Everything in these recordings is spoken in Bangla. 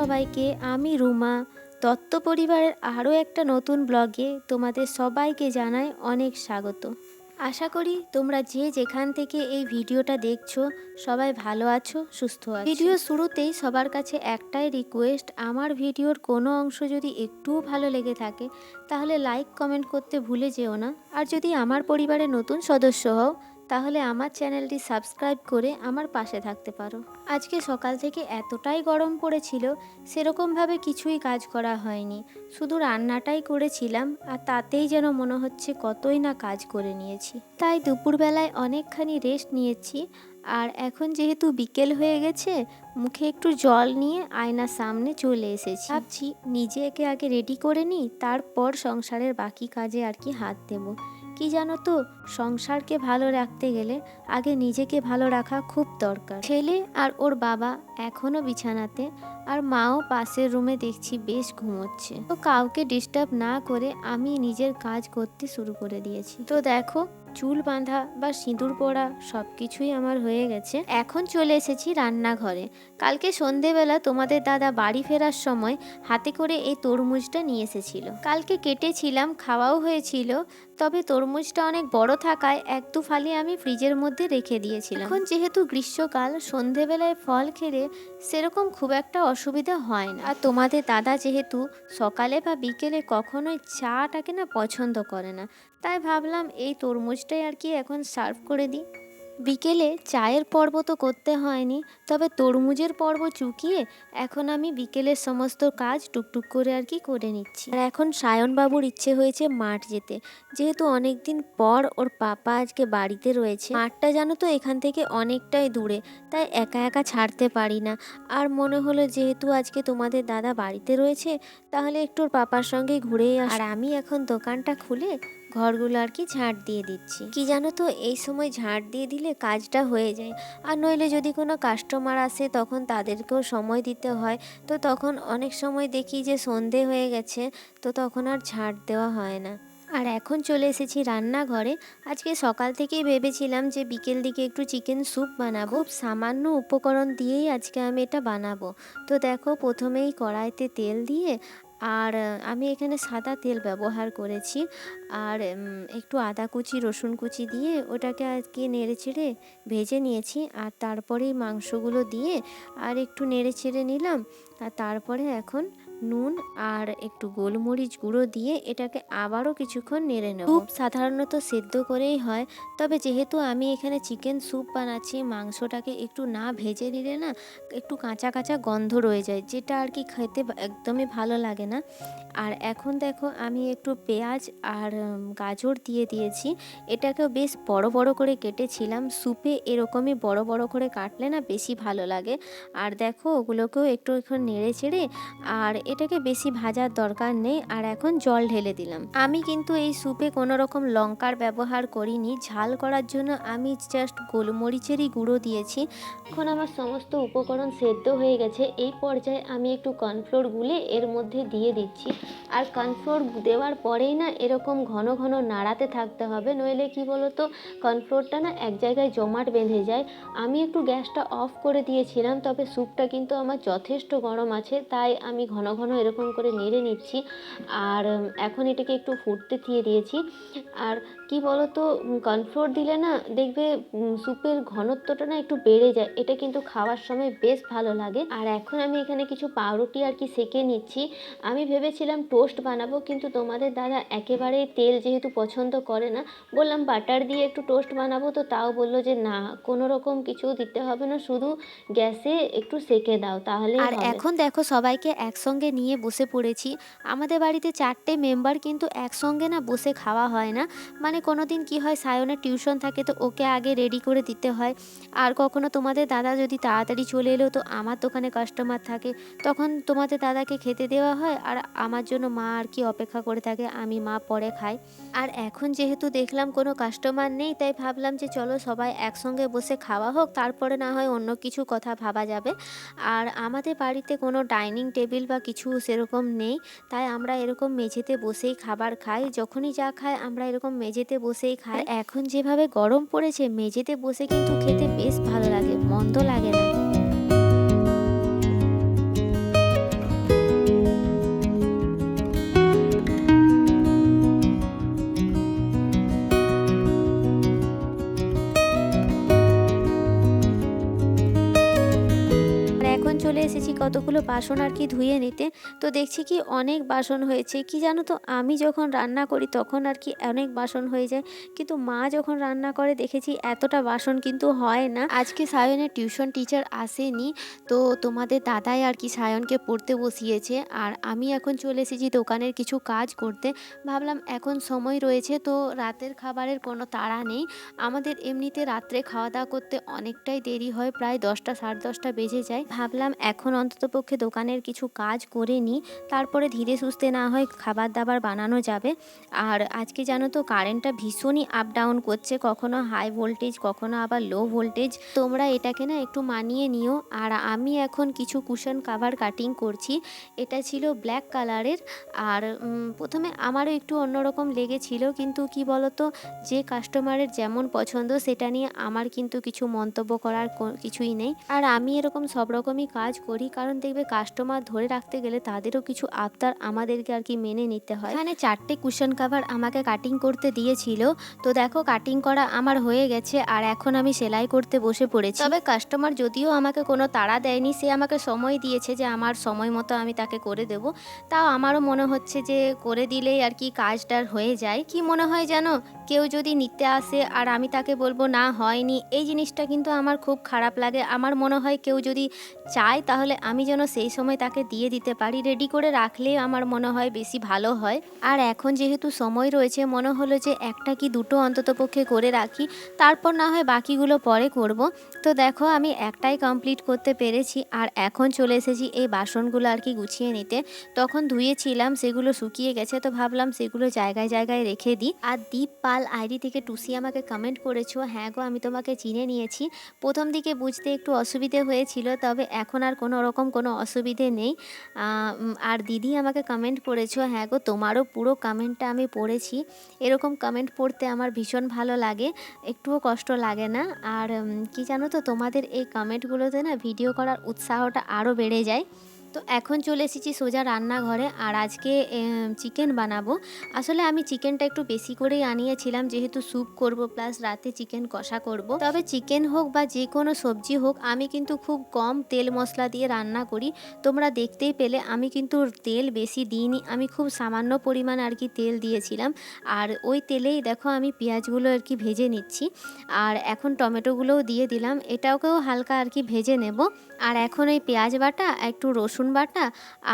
সবাইকে, আমি রুমা দত্ত পরিবারের আরও একটা নতুন ব্লগে তোমাদের সবাইকে জানাই অনেক স্বাগত। আশা করি তোমরা যে যেখান থেকে এই ভিডিওটা দেখছো সবাই ভালো আছো, সুস্থ আছো। ভিডিও শুরুতেই সবার কাছে একটাই রিকোয়েস্ট, আমার ভিডিওর কোনো অংশ যদি একটুও ভালো লেগে থাকে তাহলে লাইক কমেন্ট করতে ভুলে যেও না। আর যদি আমার পরিবারের নতুন সদস্য হও তাহলে আমার চ্যানেলটি সাবস্ক্রাইব করে আমার পাশে থাকতে পারো। আজকে সকাল থেকে এতটাই গরম পড়েছিল, সেরকমভাবে কিছুই কাজ করা হয়নি, শুধু রান্নাটাই করেছিলাম আর তাতেই যেন মনে হচ্ছে কতই না কাজ করে নিয়েছি। তাই দুপুরবেলায় অনেকখানি রেস্ট নিয়েছি। আর এখন যেহেতু বিকেল হয়ে গেছে, মুখে একটু জল নিয়ে আয়নার সামনে চলে এসেছি। ভাবছি নিজেকে আগে রেডি করে নিই, তারপর সংসারের বাকি কাজে আর কি হাত দেবো। কি জানো তো, সংসারকে ভালো রাখতে গেলে আগে নিজেকে ভালো রাখা খুব দরকার। ছেলে আর ওর বাবা এখনো বিছানাতে, আর মাও পাশের রুমে দেখছি বেশ ঘুমোচ্ছে। তো কাউকে ডিস্টার্ব না করে আমি নিজের কাজ করতে শুরু করে দিয়েছি। তো দেখো, চুল বাঁধা বা সিঁদুর পরা সব কিছুই আমার হয়ে গেছে। এখন চলে এসেছি রান্নাঘরে। কালকে সন্ধেবেলা তোমাদের দাদা বাড়ি ফেরার সময় হাতে করে এই তরমুজটা নিয়ে এসেছিল। কালকে কেটেছিলাম, খাওয়াও হয়েছিল, তবে তরমুজটা অনেক বড় থাকায় এক দু ফালি আমি ফ্রিজের মধ্যে রেখে দিয়েছিলাম। এখন যেহেতু গ্রীষ্মকাল, সন্ধেবেলায় ফল খেলে সেরকম খুব একটা অসুবিধা হয় না। আর তোমাদের দাদা যেহেতু সকালে বা বিকেলে কখনোই চাটাকে না পছন্দ করে না, তাই ভাবলাম এই তরমুজটাই আর কি এখন সার্ভ করে দিই। বিকেলে চায়ের পর্ব তো করতে হয়নি, তবে তরমুজের পর্ব চুকিয়ে এখন আমি বিকেলের সমস্ত কাজ টুকটুক করে আর কি করে নিচ্ছি। আর এখন সায়নবাবুর ইচ্ছে হয়েছে মাঠ যেতে, যেহেতু অনেক দিন পর ওর পাপা আজকে বাড়িতে রয়েছে। মাঠটা জানো তো এখান থেকে অনেকটাই দূরে, তাই একা একা ছাড়তে পারি না। আর মনে হলো যেহেতু আজকে তোমাদের দাদা বাড়িতে রয়েছে, তাহলে একটু ওর পাপার সঙ্গে ঘুরেই আর আমি এখন দোকানটা খুলে ঘরগুলো আর কি ঝাঁট দিয়ে দিচ্ছি। কি জানো তো, এই সময় ঝাঁট দিয়ে দিলে কাজটা হয়ে যায়। আর নইলে যদি কোনো কাস্টমার আসে তখন তাদেরকেও সময় দিতে হয়, তো তখন অনেক সময় দেখি যে সন্ধে হয়ে গেছে, তো তখন আর ঝাঁট দেওয়া হয় না। আর এখন চলে এসেছি রান্নাঘরে। আজকে সকাল থেকেই ভেবেছিলাম যে বিকেল দিকে একটু চিকেন স্যুপ বানাবো। সামান্য উপকরণ দিয়েই আজকে আমি এটা বানাবো। তো দেখো, প্রথমেই কড়াইতে তেল দিয়ে, আর আমি এখানে সাদা তেল ব্যবহার করেছি, আর একটু আদা কুচি রসুন কুচি দিয়ে ওটাকে আজকে নেড়ে চেড়ে ভেজে নিয়েছি। আর তারপরেই মাংসগুলো দিয়ে আর একটু নেড়ে চেড়ে নিলাম। আর তারপরে এখন নুন আর একটু গোলমরিচ গুঁড়ো দিয়ে এটাকে আবারও কিছুক্ষণ নেড়ে নেব। স্যুপ সাধারণত সেদ্ধ করেই হয়, তবে যেহেতু আমি এখানে চিকেন স্যুপ বানাচ্ছি, মাংসটাকে একটু না ভেজে নিলে না একটু কাঁচা কাঁচা গন্ধ রয়ে যায়, যেটা আর কি খেতে একদমই ভালো লাগে না। আর এখন দেখো, আমি একটু পেঁয়াজ আর গাজর দিয়ে দিয়েছি। এটাকেও বেশ বড় বড় করে কেটেছিলাম। স্যুপে এরকমই বড় বড় করে কাটলে না বেশি ভালো লাগে। আর দেখো, ওগুলোকেও একটু এখন নেড়ে চেড়ে, আর এটাকে বেশি ভাজার দরকার নেই। আর এখন জল ঢেলে দিলাম। আমি কিন্তু এই স্যুপে কোনো রকম লঙ্কার ব্যবহার করিনি, ঝাল করার জন্য আমি জাস্ট গোলমরিচেরই গুঁড়ো দিয়েছি। এখন আমার সমস্ত উপকরণ সেদ্ধ হয়ে গেছে। এই পর্যায়ে আমি একটু কর্নফ্লোর গুলে এর মধ্যে দিয়ে দিচ্ছি। আর কর্নফ্লোর দেওয়ার পরেই না এরকম ঘন ঘন নাড়াতে থাকতে হবে, নইলে কি বলো তো, কর্নফ্লোরটা না এক জায়গায় জমাট বেঁধে যায়। আমি একটু গ্যাসটা অফ করে দিয়েছিলাম, তবে স্যুপটা কিন্তু আমার যথেষ্ট গরম আছে, তাই আমি ঘন ঘন এরকম করে নেড়ে নিচ্ছি। আর এখন এটাকে একটু ফুটতে দিয়ে দিয়েছি। আর কি বলো তো, কর্নফ্লোর দিলে না দেখবে স্যুপের ঘনত্বটা না একটু বেড়ে যায়, এটা কিন্তু খাওয়ার সময় বেশ ভালো লাগে। আর এখন আমি এখানে কিছু পাউরুটি আর কি সেঁকে নিচ্ছি। আমি ভেবেছিলাম টোস্ট বানাবো, কিন্তু তোমাদের দাদা একেবারেই তেল যেহেতু পছন্দ করে না, বললাম বাটার দিয়ে একটু টোস্ট বানাবো, তো তাও বললো যে না, কোনো রকম কিছু দিতে হবে না, শুধু গ্যাসে একটু সেঁকে দাও তাহলেই হবে। আর এখন দেখো, সবাইকে একসঙ্গে নিয়ে বসে পড়েছি। আমাদের বাড়িতে 4টে মেম্বার, কিন্তু একসঙ্গে না বসে খাওয়া হয় না। মানে কোনো দিন কী হয়, সায়নের টিউশন থাকে তো ওকে আগে রেডি করে দিতে হয়। আর কখনো তোমাদের দাদা যদি তাড়াতাড়ি চলে এলো, তো আমার দোকানে কাস্টমার থাকে, তখন তোমাদের দাদাকে খেতে দেওয়া হয়, আর আমার জন্য মা আর কি অপেক্ষা করে থাকে, আমি মা পরে খাই। আর এখন যেহেতু দেখলাম কোনো কাস্টমার নেই, তাই ভাবলাম যে চলো সবাই একসঙ্গে বসে খাওয়া হোক, তারপরে না হয় অন্য কিছু কথা ভাবা যাবে। আর আমাদের বাড়িতে কোনো ডাইনিং টেবিল বা কিছু সেরকম নেই, তাই আমরা এরকম মেঝেতে বসেই খাবার খাই। যখনই যা খাই আমরা এরকম মেঝেতে বসেই খাই। এখন যেভাবে গরম পড়েছে, মেঝেতে বসে কিন্তু খেতে বেশ ভালো লাগে, মন্দ লাগে না। চলে এসেছি কতগুলো বাসন আর কি ধুয়ে নিতে। তো দেখছি কি অনেক বাসন হয়েছে, কি জানো তো আমি যখন রান্না করি তখন আর কি অনেক বাসন হয়ে যায়, কিন্তু মা যখন রান্না করে দেখেছি এতটা বাসন কিন্তু হয় না। আজকে সায়নের টিউশন টিচার আসেনি, তো তোমাদের দাদাই আর কি সায়নকে পড়তে বসিয়েছে, আর আমি এখন চলে এসেছি দোকানের কিছু কাজ করতে। ভাবলাম এখন সময় রয়েছে, তো রাতের খাবারের কোনো তাড়া নেই। আমাদের এমনিতে রাত্রে খাওয়া দাওয়া করতে অনেকটাই দেরি হয়, প্রায় 10টা 10:30 বেজে যায়। ভাবলাম এখন অন্ততপক্ষে দোকানের কিছু কাজ করে নিই, তারপরে ধীরে সুস্থে না হয় খাবার দাবার বানানো যাবে। আর আজকে জানো তো কারেন্টটা ভীষণই আপ ডাউন করছে, কখনো হাই ভোল্টেজ কখনো আবার লো ভোল্টেজ। তোমরা এটাকে না একটু মানিয়ে নিও। আর আমি এখন কিছু কুশন কাভার কাটিং করছি। এটা ছিল ব্ল্যাক কালারের, আর প্রথমে আমারও একটু অন্যরকম লেগেছিল, কিন্তু কি বলতো, যে কাস্টমারের যেমন পছন্দ সেটা নিয়ে আমার কিন্তু কিছু মন্তব্য করার কিছুই নেই। আর আমি এরকম সব রকমই কাজ করি, কারণ দেখবে কাস্টমার ধরে রাখতে গেলে তাদেরও কিছু আবদার আমাদেরকে আর কি মেনে নিতে হয়। এখানে 4টে কুশন কাভার আমাকে কাটিং করতে দিয়েছিল, তো দেখো কাটিং করা আমার হয়ে গেছে, আর এখন আমি সেলাই করতে বসে পড়েছি। তবে কাস্টমার যদিও আমাকে কোনো তাড়া দেয়নি, সে আমাকে সময় দিয়েছে যে আমার সময় মতো আমি তাকে করে দেব। তাও আমারও মনে হচ্ছে যে করে দিলেই আর কি কাজটার হয়ে যায়। কি মনে হয় জানো, কেউ যদি নিতে আসে আর আমি তাকে বলবো না হয়নি, এই জিনিসটা কিন্তু আমার খুব খারাপ লাগে। আমার মনে হয় কেউ যদি চায় তাহলে আমি যেন সেই সময় তাকে দিয়ে দিতে পারি, রেডি করে রাখলে আমার মনে হয় বেশি ভালো হয়। আর এখন যেহেতু সময় রয়েছে, মনে হলো যে একটা কি দুটো অন্ততপক্ষে করে রাখি, তারপর না হয় বাকিগুলো পরে করব। তো দেখো আমি একটাই কমপ্লিট করতে পেরেছি, আর এখন চলে এসেছি এই বাসনগুলো আর কি গুছিয়ে নিতে। তখন ধুয়েছিলাম, সেগুলো শুকিয়ে গেছে, তো ভাবলাম সেগুলো জায়গায় জায়গায় রেখে দিই। আর দীপ পাল আইডি থেকে টুসি আমাকে কমেন্ট করেছো, হ্যাঁ গো আমি তোমাকে চিনে নিয়েছি। প্রথম দিকে বুঝতে একটু অসুবিধে হয়েছিল, তবে এখন আর কোনো রকম কোনো অসুবিধে নেই। আর দিদি আমাকে কমেন্ট করেছো, হ্যাঁ গো তোমারও পুরো কমেন্টটা আমি পড়েছি। এরকম কমেন্ট পড়তে আমার ভীষণ ভালো লাগে, একটুও কষ্ট লাগে না। আর কি জানো তো, তোমাদের এই কমেন্টগুলোতে না ভিডিও করার উৎসাহটা আরও বেড়ে যায়। তো এখন চলে এসেছি সোজা রান্নাঘরে, আর আজকে চিকেন বানাবো। আসলে আমি চিকেনটা একটু বেশি করেই আনিয়েছিলাম, যেহেতু স্যুপ করব প্লাস রাতে চিকেন কষা করব। তবে চিকেন হোক বা যে কোনো সবজি হোক, আমি কিন্তু খুব কম তেল মশলা দিয়ে রান্না করি। তোমরা দেখতেই পেলে আমি কিন্তু তেল বেশি দিইনি, আমি খুব সামান্য পরিমাণ আর কি তেল দিয়েছিলাম। আর ওই তেলেই দেখো আমি পেঁয়াজগুলো আর কি ভেজে নিচ্ছি, আর এখন টমেটোগুলোও দিয়ে দিলাম, এটাকেও হালকা আর কি ভেজে নেব। আর এখন এই পেঁয়াজ বাটা, একটু রসুন বাটা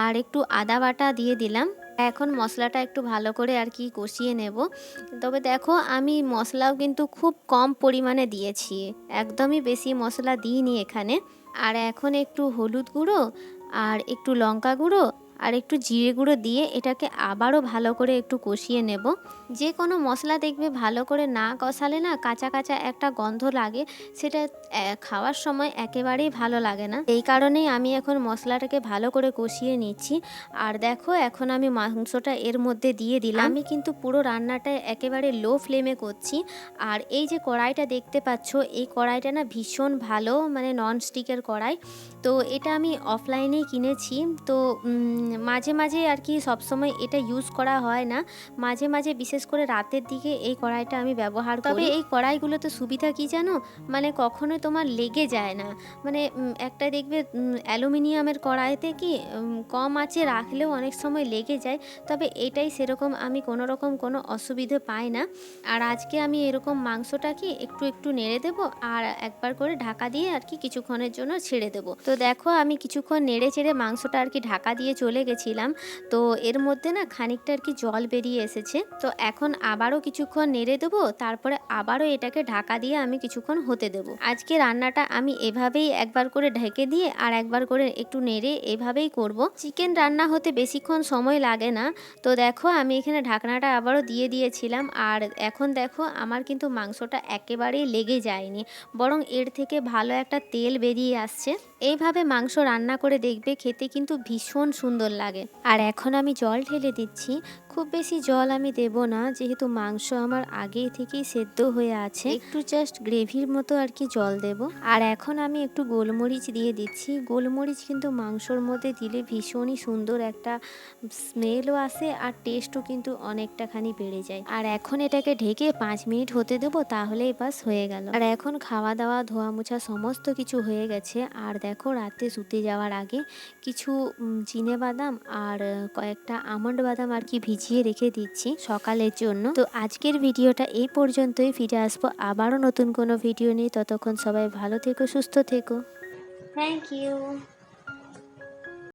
আর একটু আদা বাটা দিয়ে দিলাম। এখন মশলাটা একটু ভালো করে আর কি কষিয়ে নেব। তবে দেখো আমি মশলাও কিন্তু খুব কম পরিমাণে দিয়েছি, একদমই বেশি মশলা দিইনি এখানে। আর এখন একটু হলুদ গুঁড়ো আর একটু লঙ্কা গুঁড়ো আর একটু জিরে গুঁড়ো দিয়ে এটাকে আবারও ভালো করে একটু কষিয়ে নেব। যে কোনো মশলা দেখবে ভালো করে না কষালে না কাঁচা কাঁচা একটা গন্ধ লাগে, সেটা খাওয়ার সময় একেবারেই ভালো লাগে না। এই কারণেই আমি এখন মশলাটাকে ভালো করে কষিয়ে নিচ্ছি। আর দেখো এখন আমি মাংসটা এর মধ্যে দিয়ে দিলাম। আমি কিন্তু পুরো রান্নাটা একেবারে লো ফ্লেমে করছি। আর এই যে কড়াইটা দেখতে পাচ্ছ, এই কড়াইটা না ভীষণ ভালো, মানে নন স্টিকের কড়াই। তো এটা আমি অফলাইনেই কিনেছি, তো মাঝে মাঝে আর কি সবসময় এটা ইউজ করা হয় না, মাঝে মাঝে বিশেষ করে রাতের দিকে এই কড়াইটা আমি ব্যবহার করি। তবে এই কড়াইগুলোতে সুবিধা কি জানো, মানে কখনোই তোমার লেগে যায় না। মানে একটা দেখবে অ্যালুমিনিয়ামের কড়াইতে কি কম আঁচে রাখলেও অনেক সময় লেগে যায়, তবে এটাই সেরকম আমি কোনো রকম কোনো অসুবিধে পাই না। আর আজকে আমি এরকম মাংসটা কি একটু একটু নেড়ে দেবো, আর একবার করে ঢাকা দিয়ে আর কি কিছুক্ষণের জন্য ছেড়ে দেবো। তো দেখো আমি কিছুক্ষণ নেড়ে চেড়ে মাংসটা আর কি ঢাকা দিয়ে চলে গেছিলাম, তো এর মধ্যে না খানিকটা আর কি জল বেরিয়ে এসেছে। তো এখন আবারও কিছুক্ষণ নেড়ে দেবো, তারপরে আবারও এটাকে ঢাকা দিয়ে আমি কিছুক্ষণ হতে দেবো। আজকে রান্নাটা আমি এভাবেই একবার করে ঢেকে দিয়ে আর একবার করে একটু নেড়ে এভাবেই করব। চিকেন রান্না হতে বেশিক্ষণ সময় লাগে না। তো দেখো আমি এখানে ঢাকনাটা আবারও দিয়ে দিয়েছিলাম, আর এখন দেখো আমার কিন্তু মাংসটা একেবারেই লেগে যায়নি, বরং এর থেকে ভালো একটা তেল বেরিয়ে আসছে। এইভাবে মাংস রান্না করে দেখবে, খেতে কিন্তু ভীষণ সুন্দর লাগে। আর এখন আমি জল ঢেলে দিচ্ছি, খুব বেশি জল আমি দেব না, যেহেতু মাংস আমার আগে থেকেই সেদ্ধ হয়ে আছে, একটু জাস্ট গ্রেভির মতো আর কি জল দেব। আর এখন আমি একটু গোলমরিচ দিয়ে দিচ্ছি। গোলমরিচ কিন্তু মাংসর মধ্যে দিলে ভীষণই সুন্দর একটা স্মেলও আসে আর টেস্টও কিন্তু অনেকটাখানি বেড়ে যায়। আর এখন এটাকে ঢেকে 5 মিনিট হতে দেবো, তাহলেই বাস হয়ে গেল। আর এখন খাওয়া দাওয়া ধোয়া মোছা সমস্ত কিছু হয়ে গেছে। আর দেখো রাতে শুতে যাওয়ার আগে কিছু চিনে বাদাম আর কয়েকটা আমন্ড বাদাম আর কি ভিজিয়ে রেখে দিচ্ছি সকালের জন্য। তো আজকের ভিডিওটা এই পর্যন্তই, ফিরে আসবো আবারও নতুন কোনো ভিডিও নিয়ে। ততক্ষণ সবাই ভালো থেকো, সুস্থ থেকো। Thank you.